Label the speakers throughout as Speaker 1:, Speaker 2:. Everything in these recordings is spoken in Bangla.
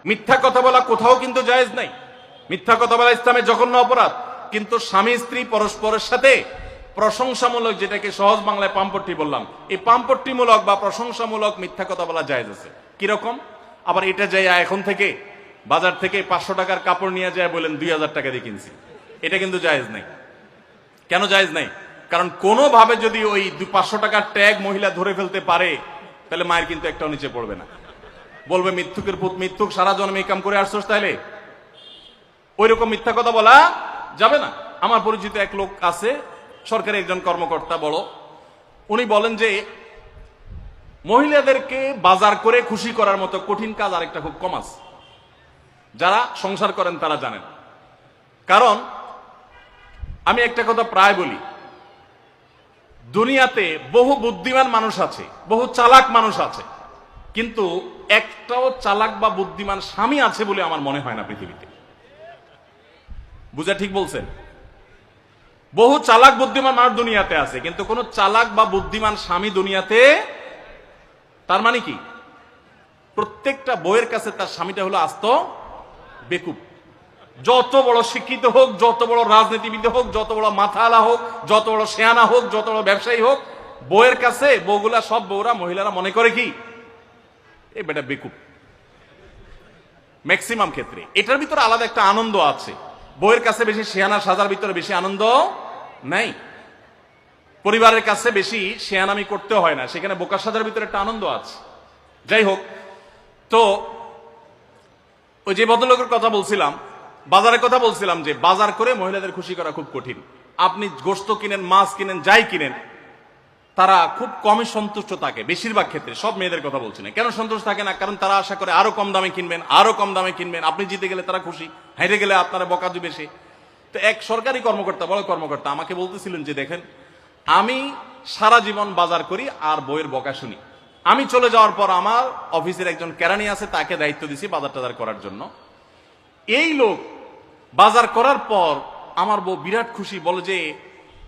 Speaker 1: মিথ্যা কথা বলা কোথাও কিন্তু জায়েজ নাই। মিথ্যা কথা বলা ইসলামে জঘন্য অপরাধ। কিন্তু স্বামী স্ত্রী পরস্পরের সাথে প্রশংসামূলক, যেটাকে সহজ বাংলায় পাম্পট্টি বললাম, এই পাম্পট্টিমূলক বা প্রশংসামূলক মিথ্যা কথা বলা জায়েজ আছে। কিরকম? আবার এটা যাই এখন থেকে বাজার থেকে 500 টাকার কাপড় নিয়ে যায় বলেন 2000 টাকা দিয়ে কিনছি, এটা কিন্তু জায়েজ নাই। কেন জায়েজ নাই? কারণ কোনোভাবে যদি ওই 500 টাকার ট্যাগ মহিলা ধরে ফেলতে পারে, তাহলে মায়ের কিন্তু একটাও নিচে পড়বে না। বলবে মিথ্যুকের পুত মিথ্যুক, সারা জন্মে এই কাম করে আসছোস, তাইলে ওই রকম মিথ্যা কথা বলা যাবে না। আমার পরিচিত এক লোক আছে, সরকারি একজন কর্মকর্তা বড়, উনি বলেন যে মহিলাদেরকে বাজার করে খুশি করার মতো কঠিন কাজ আরেকটা খুব কম আছে। যারা সংসার করেন তারা জানেন। কারণ আমি একটা কথা প্রায় বলি, দুনিয়াতে বহু বুদ্ধিমান মানুষ আছে, বহু চালাক মানুষ আছে, কিন্তু একটাও চালাক বা বুদ্ধিমান স্বামী আছে বলে আমার মনে হয় না পৃথিবীতে। বুঝা ঠিক বলছেন? বহু চালাক বুদ্ধিমান মানুষ দুনিয়াতে আছে, কিন্তু কোন চালাক বা বুদ্ধিমান স্বামী দুনিয়াতে। তার মানে কি? প্রত্যেকটা বউয়ের কাছে তার স্বামীটা হলো আস্ত বেকুব। যত বড় শিক্ষিত হোক, যত বড় রাজনীতিবিদ হোক, যত বড় মাথাওয়ালা হোক, যত বড় শেয়ানা হোক, যত বড় ব্যবসায়ী হোক, বউয়ের কাছে বউগুলা, সব বউরা, মহিলারা মনে করে কি এই বেটা বেকুব। ম্যাক্সিমাম ক্ষেত্রে এটার ভিতরে আলাদা একটা আনন্দ আছে। বউয়ের কাছে বেশি শেয়ানা সাজার ভিতরে বেশি আনন্দ নাই। পরিবারের কাছে বেশি শেয়ানামি করতে হয় না, সেখানে বোকা সাজার ভিতরে একটা আনন্দ আছে। যাই হোক, তো ওই যে ভদ্রলোকের কথা বলছিলাম, বাজারের কথা বলছিলাম, যে বাজার করে মহিলাদের খুশি করা খুব কঠিন। আপনি গোশত কিনেন, মাছ কিনেন, যাই কিনেন, তারা খুব কমই সন্তুষ্ট থাকে। বেশিরভাগ ক্ষেত্রে, সব মেয়েদের কথা বলছি না। কেন সন্তুষ্ট থাকে না? কারণ তারা আশা করে আরো কম দামে কিনবেন, আরো কম দামে কিনবেন। আপনি জিতে গেলে তারা খুশি, হেরে গেলে আপনারা বকা দিবে সে। তো এক সরকারি কর্মকর্তা, বড় কর্মকর্তা, আমাকে বলতেছিলেন যে দেখেন, আমি সারা জীবন বাজার করি আর বইয়ের বকা শুনি। আমি চলে যাওয়ার পর আমার অফিসের একজন কেরানি আছে, তাকে দায়িত্ব দিছি বাজার টাজার করার জন্য। এই লোক বাজার করার পর আমার বউ বিরাট খুশি, বলে যে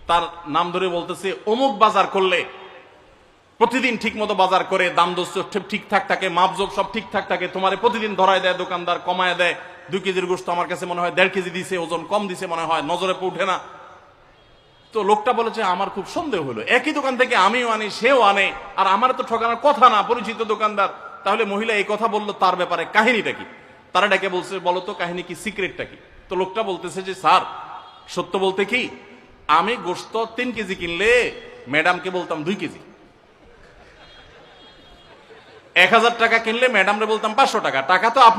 Speaker 1: তার নাম ধরে বলতেছে, অমুক বাজার করলে প্রতিদিন ঠিক মতো বাজার করে, দাম দোষ ঠিকঠাক থাকে, মাপজোক সব ঠিকঠাক থাকে, তোমার প্রতিদিন ধরায় দেয় দোকানদার, কমায় দেয়। 2 কেজির গোশত আমার কাছে মনে হয় 1.5 কেজি দিছে, ওজন কম দিছে মনে হয়, নজরে উঠে না। তো লোকটা বলেছে আমার খুব সন্দেহ হলো, একই দোকান থেকে আমিও আনি, সেও আনে, আর আমার তো ঠকানোর কথা না, পরিচিত দোকানদার। তাহলে মহিলা এই কথা বললো, তার ব্যাপারে কাহিনীটা কি? তারা ডেকে বলছে, বলো তো কাহিনী কি, সিক্রেটটা কি? তো লোকটা বলতেছে যে স্যার, সত্য বলতে কি, আমি গোশত 3 কেজি কিনলে ম্যাডামকে বলতাম 2 কেজি, 1000 টাকা কিনলে ম্যাডামরে বলতাম 500 টাকা। টাকা তো আপনি